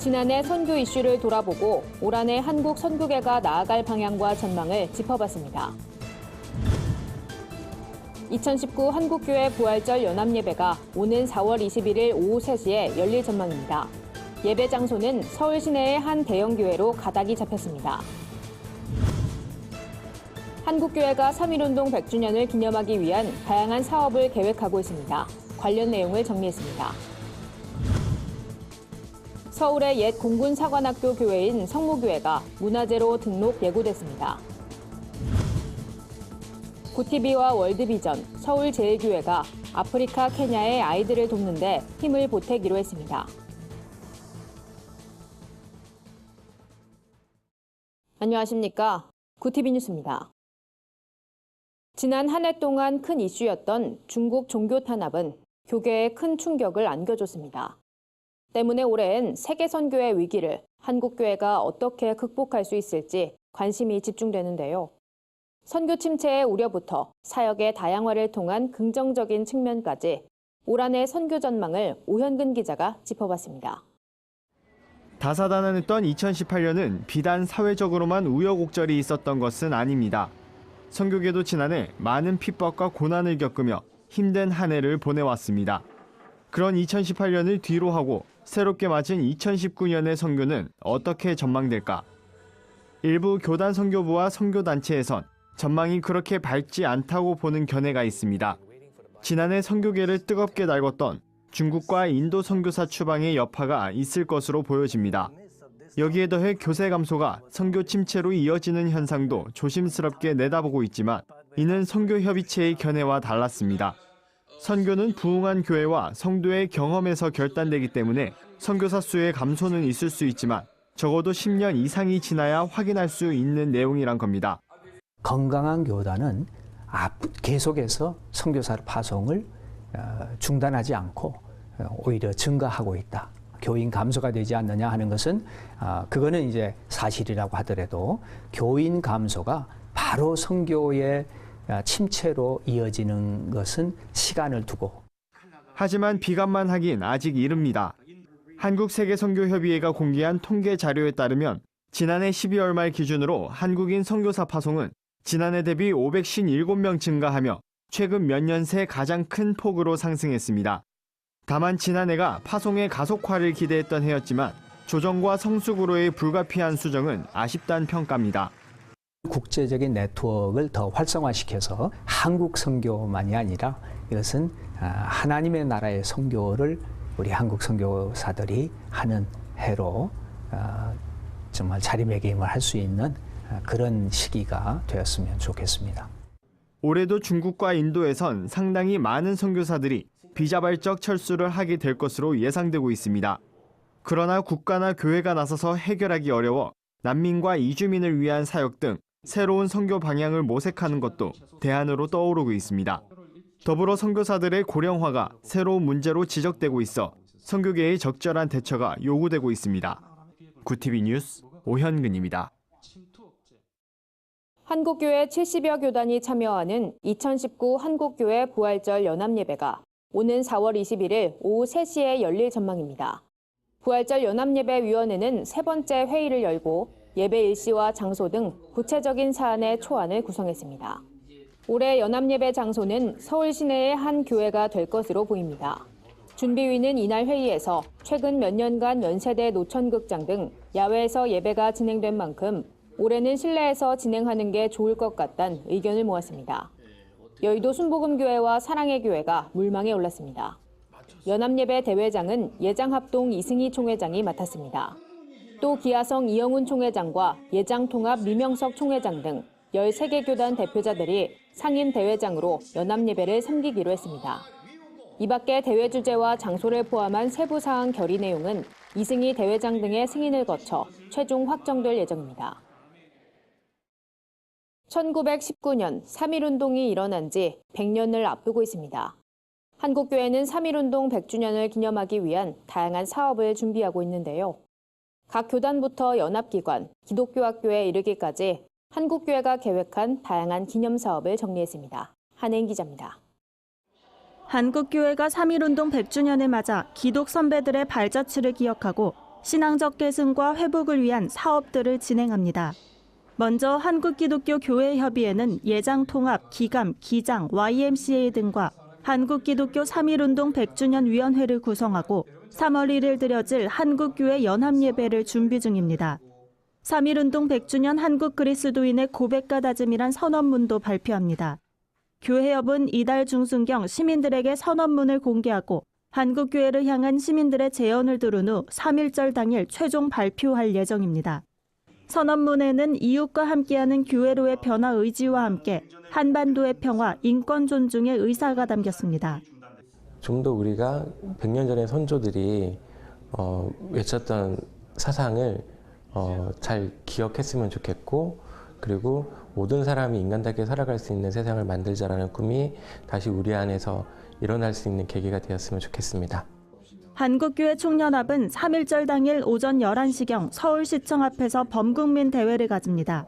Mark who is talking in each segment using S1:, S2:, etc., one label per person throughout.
S1: 지난해 선교 이슈를 돌아보고 올 한해 한국 선교계가 나아갈 방향과 전망을 짚어봤습니다. 2019 한국교회 부활절 연합예배가 오는 4월 21일 오후 3시에 열릴 전망입니다. 예배 장소는 서울 시내의 한 대형 교회로 가닥이 잡혔습니다. 한국교회가 3.1운동 100주년을 기념하기 위한 다양한 사업을 계획하고 있습니다. 관련 내용을 정리했습니다. 서울의 옛 공군사관학교 교회인 성모교회가 문화재로 등록 예고됐습니다. 고티비와 월드비전, 서울제일교회가 아프리카 케냐의 아이들을 돕는 데 힘을 보태기로 했습니다. 안녕하십니까. 고티비 뉴스입니다. 지난 한 해 동안 큰 이슈였던 중국 종교 탄압은 교계에 큰 충격을 안겨줬습니다. 때문에 올해엔 세계 선교의 위기를 한국교회가 어떻게 극복할 수 있을지 관심이 집중되는데요. 선교 침체의 우려부터 사역의 다양화를 통한 긍정적인 측면까지 올 한해 선교 전망을 오현근 기자가 짚어봤습니다.
S2: 다사다난했던 2018년은 비단 사회적으로만 우여곡절이 있었던 것은 아닙니다. 선교계도 지난해 많은 핍박과 고난을 겪으며 힘든 한 해를 보내왔습니다. 그런 2018년을 뒤로 하고 새롭게 맞은 2019년의 선교는 어떻게 전망될까? 일부 교단 선교부와 선교단체에선 전망이 그렇게 밝지 않다고 보는 견해가 있습니다. 지난해 선교계를 뜨겁게 달궜던 중국과 인도 선교사 추방의 여파가 있을 것으로 보여집니다. 여기에 더해 교세 감소가 선교 침체로 이어지는 현상도 조심스럽게 내다보고 있지만 이는 선교협의체의 견해와 달랐습니다. 선교는 부흥한 교회와 성도의 경험에서 결단되기 때문에 선교사 수의 감소는 있을 수 있지만 적어도 10년 이상이 지나야 확인할 수 있는 내용이란 겁니다.
S3: 건강한 교단은 계속해서 선교사 파송을 중단하지 않고 오히려 증가하고 있다. 교인 감소가 되지 않느냐 하는 것은 그거는 이제 사실이라고 하더라도 교인 감소가 바로 선교의 침체로 이어지는 것은 시간을 두고.
S2: 하지만 비관만 하긴 아직 이릅니다. 한국세계선교협의회가 공개한 통계 자료에 따르면 지난해 12월 말 기준으로 한국인 선교사 파송은 지난해 대비 557명 증가하며 최근 몇 년 새 가장 큰 폭으로 상승했습니다. 다만 지난해가 파송의 가속화를 기대했던 해였지만 조정과 성숙으로의 불가피한 수정은 아쉽다는 평가입니다.
S3: 국제적인 네트워크를 더 활성화시켜서 한국 선교만이 아니라 이것은 하나님의 나라의 선교를 우리 한국 선교사들이 하는 해로 정말 자리매김을 할 수 있는 그런 시기가 되었으면 좋겠습니다.
S2: 올해도 중국과 인도에선 상당히 많은 선교사들이 비자발적 철수를 하게 될 것으로 예상되고 있습니다. 그러나 국가나 교회가 나서서 해결하기 어려워 난민과 이주민을 위한 사역 등 새로운 선교 방향을 모색하는 것도 대안으로 떠오르고 있습니다. 더불어 선교사들의 고령화가 새로운 문제로 지적되고 있어 선교계의 적절한 대처가 요구되고 있습니다. 구티비 뉴스 오현근입니다.
S1: 한국교회 70여 교단이 참여하는 2019 한국교회 부활절 연합예배가 오는 4월 21일 오후 3시에 열릴 전망입니다. 부활절 연합예배위원회는 세 번째 회의를 열고 예배 일시와 장소 등 구체적인 사안의 초안을 구성했습니다. 올해 연합예배 장소는 서울 시내의 한 교회가 될 것으로 보입니다. 준비위는 이날 회의에서 최근 몇 년간 연세대 노천극장 등 야외에서 예배가 진행된 만큼 올해는 실내에서 진행하는 게 좋을 것 같다는 의견을 모았습니다. 여의도 순복음교회와 사랑의 교회가 물망에 올랐습니다. 연합예배 대회장은 예장합동 이승희 총회장이 맡았습니다. 또 기아성 이영훈 총회장과 예장통합 미명석 총회장 등 13개 교단 대표자들이 상임 대회장으로 연합예배를 섬기기로 했습니다. 이 밖에 대회 주제와 장소를 포함한 세부 사항 결의 내용은 이승희 대회장 등의 승인을 거쳐 최종 확정될 예정입니다. 1919년 3.1운동이 일어난 지 100년을 앞두고 있습니다. 한국교회는 3.1운동 100주년을 기념하기 위한 다양한 사업을 준비하고 있는데요. 각 교단부터 연합기관, 기독교학교에 이르기까지 한국교회가 계획한 다양한 기념사업을 정리했습니다. 한혜인 기자입니다.
S4: 한국교회가 3.1운동 100주년을 맞아 기독 선배들의 발자취를 기억하고 신앙적 계승과 회복을 위한 사업들을 진행합니다. 먼저 한국기독교교회협의회는 예장통합, 기감, 기장, YMCA 등과 한국기독교 3.1운동 100주년 위원회를 구성하고 3월 1일 드려질 한국교회 연합예배를 준비 중입니다. 3.1운동 100주년 한국 그리스도인의 고백과 다짐이란 선언문도 발표합니다. 교회협은 이달 중순경 시민들에게 선언문을 공개하고 한국교회를 향한 시민들의 제언을 들은 후 3.1절 당일 최종 발표할 예정입니다. 선언문에는 이웃과 함께하는 교회로의 변화 의지와 함께 한반도의 평화, 인권 존중의 의사가 담겼습니다.
S5: 좀 더 우리가 100년 전의 선조들이 외쳤던 사상을 잘 기억했으면 좋겠고, 그리고 모든 사람이 인간답게 살아갈 수 있는 세상을 만들자라는 꿈이 다시 우리 안에서 일어날 수 있는 계기가 되었으면 좋겠습니다.
S4: 한국교회 총연합은 3.1절 당일 오전 11시경 서울시청 앞에서 범국민 대회를 가집니다.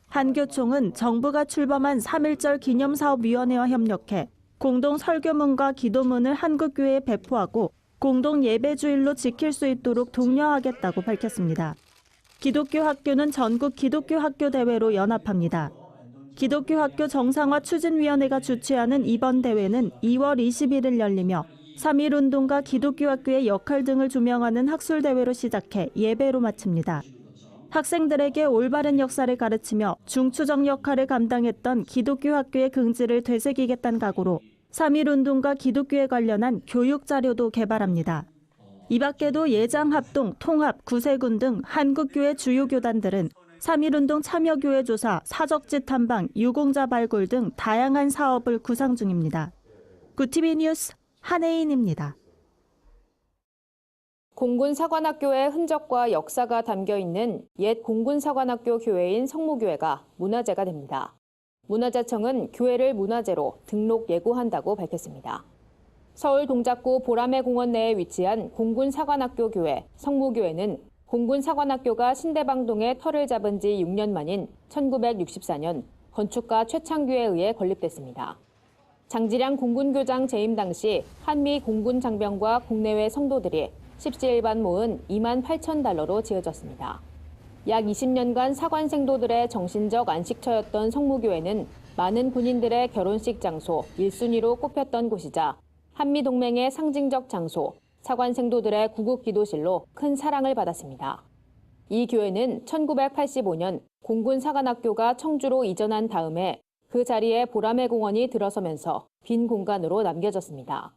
S4: 한교총은 정부가 출범한 3.1절 기념사업위원회와 협력해 공동 설교문과 기도문을 한국교회에 배포하고 공동 예배주일로 지킬 수 있도록 독려하겠다고 밝혔습니다. 기독교 학교는 전국 기독교 학교 대회로 연합합니다. 기독교 학교 정상화 추진위원회가 주최하는 이번 대회는 2월 21일 열리며 3.1운동과 기독교 학교의 역할 등을 조명하는 학술대회로 시작해 예배로 마칩니다. 학생들에게 올바른 역사를 가르치며 중추적 역할을 감당했던 기독교 학교의 긍지를 되새기겠다는 각오로 3.1운동과 기독교에 관련한 교육 자료도 개발합니다. 이 밖에도 예장합동, 통합, 구세군 등 한국교회 주요 교단들은 3.1운동 참여교회 조사, 사적지 탐방, 유공자 발굴 등 다양한 사업을 구상 중입니다. 구TV 뉴스 한혜인입니다.
S1: 공군사관학교의 흔적과 역사가 담겨있는 옛 공군사관학교 교회인 성모교회가 문화재가 됩니다. 문화재청은 교회를 문화재로 등록 예고한다고 밝혔습니다. 서울 동작구 보라매 공원 내에 위치한 공군사관학교 교회 성모교회는 공군사관학교가 신대방동에 터를 잡은 지 6년 만인 1964년 건축가 최창규에 의해 건립됐습니다. 장지량 공군교장 재임 당시 한미 공군 장병과 국내외 성도들이 십시일반 모은 28,000달러로 지어졌습니다. 약 20년간 사관 생도들의 정신적 안식처였던 성모교회는 많은 군인들의 결혼식 장소 1순위로 꼽혔던 곳이자 한미동맹의 상징적 장소, 사관 생도들의 구국 기도실로 큰 사랑을 받았습니다. 이 교회는 1985년 공군사관학교가 청주로 이전한 다음에 그 자리에 보라매 공원이 들어서면서 빈 공간으로 남겨졌습니다.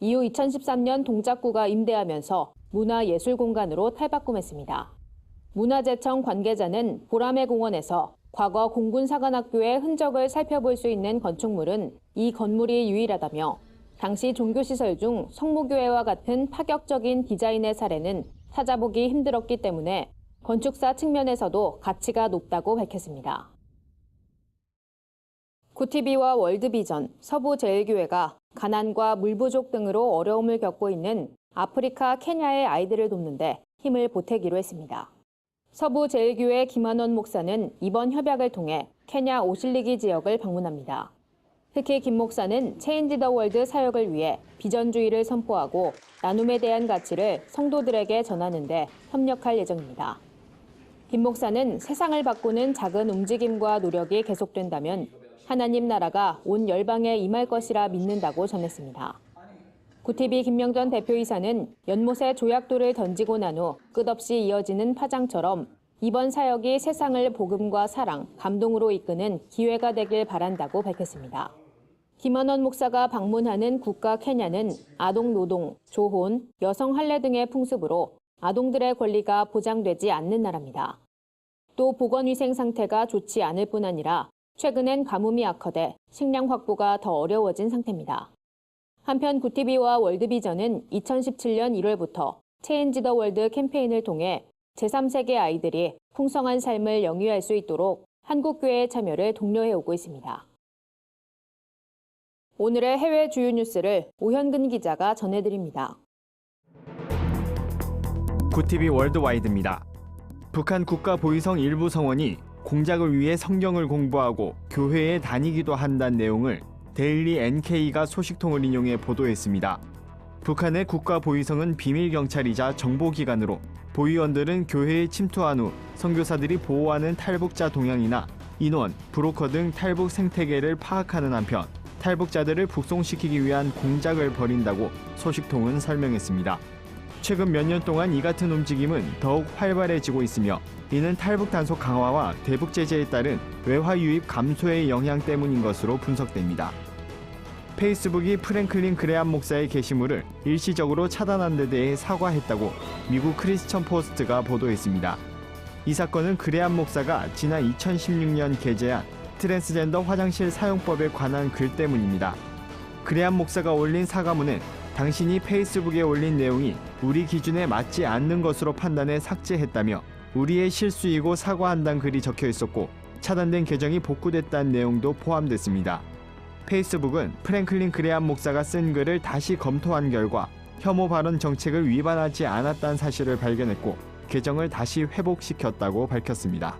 S1: 이후 2013년 동작구가 임대하면서 문화예술공간으로 탈바꿈했습니다. 문화재청 관계자는 보라매 공원에서 과거 공군사관학교의 흔적을 살펴볼 수 있는 건축물은 이 건물이 유일하다며 당시 종교시설 중 성모교회와 같은 파격적인 디자인의 사례는 찾아보기 힘들었기 때문에 건축사 측면에서도 가치가 높다고 밝혔습니다. 구티비와 월드비전, 서부제일교회가 가난과 물 부족 등으로 어려움을 겪고 있는 아프리카 케냐의 아이들을 돕는데 힘을 보태기로 했습니다. 서부제일교회 김한원 목사는 이번 협약을 통해 케냐 오실리기 지역을 방문합니다. 특히 김 목사는 체인지 더 월드 사역을 위해 비전주의를 선포하고 나눔에 대한 가치를 성도들에게 전하는 데 협력할 예정입니다. 김 목사는 세상을 바꾸는 작은 움직임과 노력이 계속된다면 하나님 나라가 온 열방에 임할 것이라 믿는다고 전했습니다. 구티비 김명전 대표이사는 연못에 조약돌을 던지고 난 후 끝없이 이어지는 파장처럼 이번 사역이 세상을 복음과 사랑, 감동으로 이끄는 기회가 되길 바란다고 밝혔습니다. 김한원 목사가 방문하는 국가 케냐는 아동 노동, 조혼, 여성 할례 등의 풍습으로 아동들의 권리가 보장되지 않는 나라입니다. 또 보건위생 상태가 좋지 않을 뿐 아니라 최근엔 가뭄이 악화돼 식량 확보가 더 어려워진 상태입니다. 한편 구티비와 월드비전은 2017년 1월부터 체인지 더 월드 캠페인을 통해 제3세계 아이들이 풍성한 삶을 영위할 수 있도록 한국교회의 참여를 독려해오고 있습니다. 오늘의 해외 주요 뉴스를 오현근 기자가 전해드립니다.
S2: 구티비 월드와이드입니다. 북한 국가보위성 일부 성원이 공작을 위해 성경을 공부하고 교회에 다니기도 한다는 내용을 데일리 NK가 소식통을 인용해 보도했습니다. 북한의 국가보위성은 비밀경찰이자 정보기관으로 보위원들은 교회에 침투한 후 선교사들이 보호하는 탈북자 동향이나 인원, 브로커 등 탈북 생태계를 파악하는 한편 탈북자들을 북송시키기 위한 공작을 벌인다고 소식통은 설명했습니다. 최근 몇 년 동안 이 같은 움직임은 더욱 활발해지고 있으며 이는 탈북 단속 강화와 대북 제재에 따른 외화 유입 감소의 영향 때문인 것으로 분석됩니다. 페이스북이 프랭클린 그레암 목사의 게시물을 일시적으로 차단한 데 대해 사과했다고 미국 크리스천 포스트가 보도했습니다. 이 사건은 그레암 목사가 지난 2016년 게재한 트랜스젠더 화장실 사용법에 관한 글 때문입니다. 그레암 목사가 올린 사과문은 당신이 페이스북에 올린 내용이 우리 기준에 맞지 않는 것으로 판단해 삭제했다며 우리의 실수이고 사과한다는 글이 적혀 있었고 차단된 계정이 복구됐다는 내용도 포함됐습니다. 페이스북은 프랭클린 그레암 목사가 쓴 글을 다시 검토한 결과 혐오 발언 정책을 위반하지 않았다는 사실을 발견했고 계정을 다시 회복시켰다고 밝혔습니다.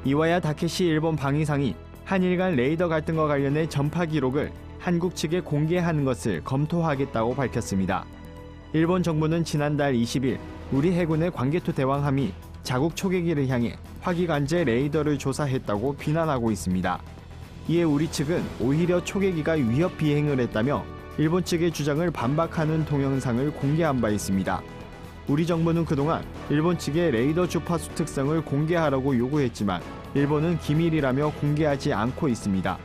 S2: 이와야 다케시 일본 방위상이 한일 간 레이더 갈등과 관련해 전파 기록을 한국 측에 공개하는 것을 검토하겠다고 밝혔습니다. 일본 정부는 지난달 20일 우리 해군의 광개토 대왕함이 자국 초계기를 향해 화기관제 레이더를 조사했다고 비난하고 있습니다. 이에 우리 측은 오히려 초계기가 위협 비행을 했다며 일본 측의 주장을 반박하는 동영상을 공개한 바 있습니다. 우리 정부는 그동안 일본 측의 레이더 주파수 특성을 공개하라고 요구했지만 일본은 기밀이라며 공개하지 않고 있습니다.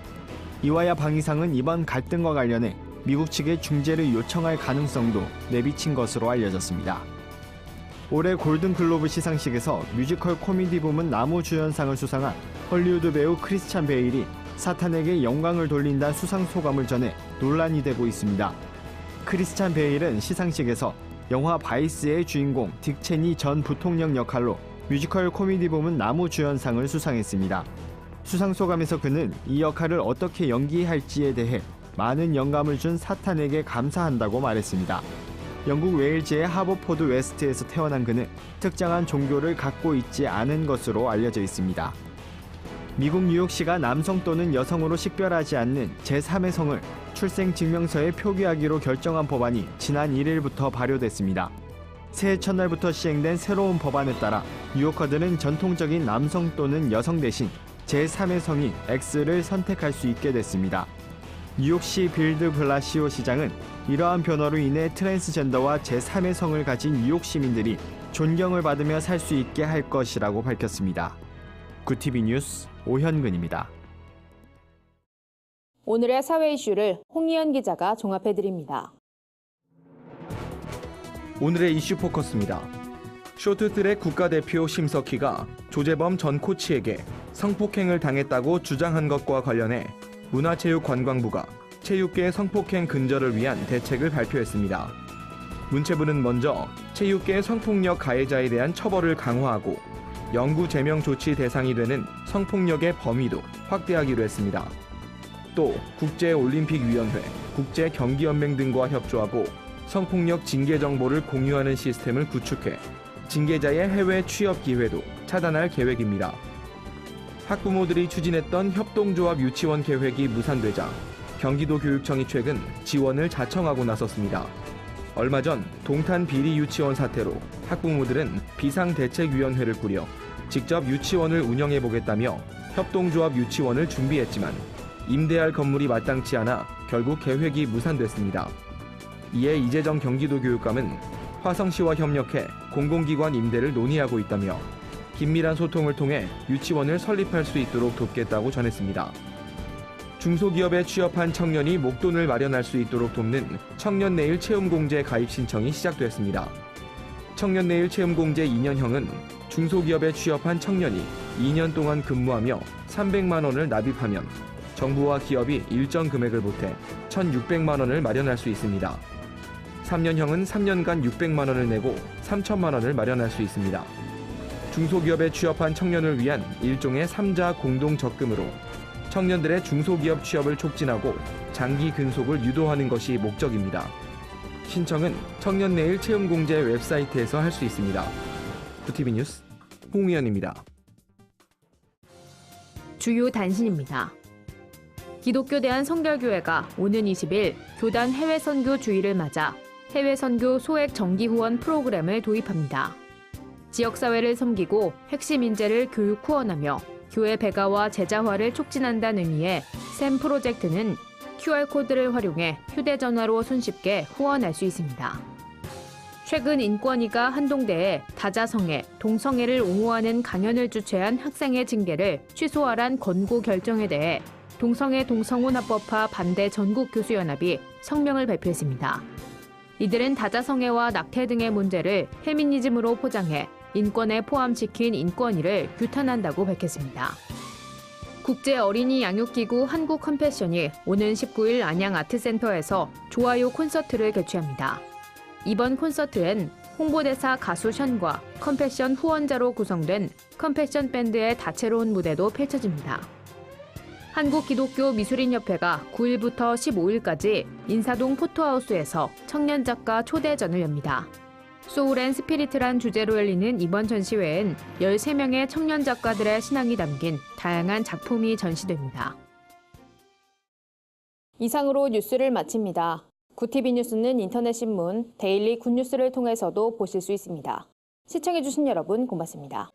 S2: 이와야 방위상은 이번 갈등과 관련해 미국 측의 중재를 요청할 가능성도 내비친 것으로 알려졌습니다. 올해 골든글로브 시상식에서 뮤지컬 코미디 부문 나무주연상을 수상한 헐리우드 배우 크리스찬 베일이 사탄에게 영광을 돌린다는 수상 소감을 전해 논란이 되고 있습니다. 크리스찬 베일은 시상식에서 영화 바이스의 주인공 딕 체니 전 부통령 역할로 뮤지컬 코미디 부문 나무주연상을 수상했습니다. 수상 소감에서 그는 이 역할을 어떻게 연기할지에 대해 많은 영감을 준 사탄에게 감사한다고 말했습니다. 영국 웨일즈의 하버포드 웨스트에서 태어난 그는 특정한 종교를 갖고 있지 않은 것으로 알려져 있습니다. 미국 뉴욕시가 남성 또는 여성으로 식별하지 않는 제3의 성을 출생증명서에 표기하기로 결정한 법안이 지난 1일부터 발효됐습니다. 새해 첫날부터 시행된 새로운 법안에 따라 뉴요커들은 전통적인 남성 또는 여성 대신 제3의 성인 X를 선택할 수 있게 됐습니다. 뉴욕시 빌드 블라시오 시장은 이러한 변화로 인해 트랜스젠더와 제3의 성을 가진 뉴욕 시민들이 존경을 받으며 살 수 있게 할 것이라고 밝혔습니다. 구티비 뉴스 오현근입니다.
S1: 오늘의 사회 이슈를 홍희연 기자가 종합해드립니다.
S6: 오늘의 이슈 포커스입니다. 쇼트트랙 국가대표 심석희가 조재범 전 코치에게 성폭행을 당했다고 주장한 것과 관련해 문화체육관광부가 체육계 성폭행 근절을 위한 대책을 발표했습니다. 문체부는 먼저 체육계 성폭력 가해자에 대한 처벌을 강화하고 영구 제명 조치 대상이 되는 성폭력의 범위도 확대하기로 했습니다. 또 국제올림픽위원회, 국제경기연맹 등과 협조하고 성폭력 징계 정보를 공유하는 시스템을 구축해 징계자의 해외 취업 기회도 차단할 계획입니다. 학부모들이 추진했던 협동조합 유치원 계획이 무산되자 경기도교육청이 최근 지원을 자청하고 나섰습니다. 얼마 전 동탄 비리 유치원 사태로 학부모들은 비상대책위원회를 꾸려 직접 유치원을 운영해보겠다며 협동조합 유치원을 준비했지만 임대할 건물이 마땅치 않아 결국 계획이 무산됐습니다. 이에 이재정 경기도교육감은 화성시와 협력해 공공기관 임대를 논의하고 있다며 긴밀한 소통을 통해 유치원을 설립할 수 있도록 돕겠다고 전했습니다. 중소기업에 취업한 청년이 목돈을 마련할 수 있도록 돕는 청년내일 체험공제 가입 신청이 시작됐습니다. 청년내일 체험공제 2년형은 중소기업에 취업한 청년이 2년 동안 근무하며 300만 원을 납입하면 정부와 기업이 일정 금액을 보태 1,600만 원을 마련할 수 있습니다. 3년형은 3년간 600만 원을 내고 3천만 원을 마련할 수 있습니다. 중소기업에 취업한 청년을 위한 일종의 3자 공동 적금으로 청년들의 중소기업 취업을 촉진하고 장기 근속을 유도하는 것이 목적입니다. 신청은 청년내일 체험공제 웹사이트에서 할 수 있습니다. 구티비 뉴스 홍의연입니다.
S1: 주요 단신입니다. 기독교 대한성결교회가 오는 20일 교단 해외 선교 주일을 맞아 해외 선교 소액 정기 후원 프로그램을 도입합니다. 지역사회를 섬기고 핵심 인재를 교육 후원하며 교회 배가와 제자화를 촉진한다는 의미의 샘 프로젝트는 QR코드를 활용해 휴대전화로 손쉽게 후원할 수 있습니다. 최근 인권위가 한동대에 다자성애, 동성애를 옹호하는 강연을 주최한 학생의 징계를 취소하란 권고 결정에 대해 동성애 동성혼합법화 반대 전국교수연합이 성명을 발표했습니다. 이들은 다자성애와 낙태 등의 문제를 페미니즘으로 포장해 인권에 포함시킨 인권위를 규탄한다고 밝혔습니다. 국제 어린이 양육기구 한국 컴패션이 오는 19일 안양 아트센터에서 좋아요 콘서트를 개최합니다. 이번 콘서트엔 홍보대사 가수 션과 컴패션 후원자로 구성된 컴패션 밴드의 다채로운 무대도 펼쳐집니다. 한국기독교미술인협회가 9일부터 15일까지 인사동 포토하우스에서 청년작가 초대전을 엽니다. 소울 앤 스피리트란 주제로 열리는 이번 전시회엔 13명의 청년 작가들의 신앙이 담긴 다양한 작품이 전시됩니다. 이상으로 뉴스를 마칩니다. 구TV 뉴스는 인터넷 신문 데일리 굿뉴스를 통해서도 보실 수 있습니다. 시청해주신 여러분 고맙습니다.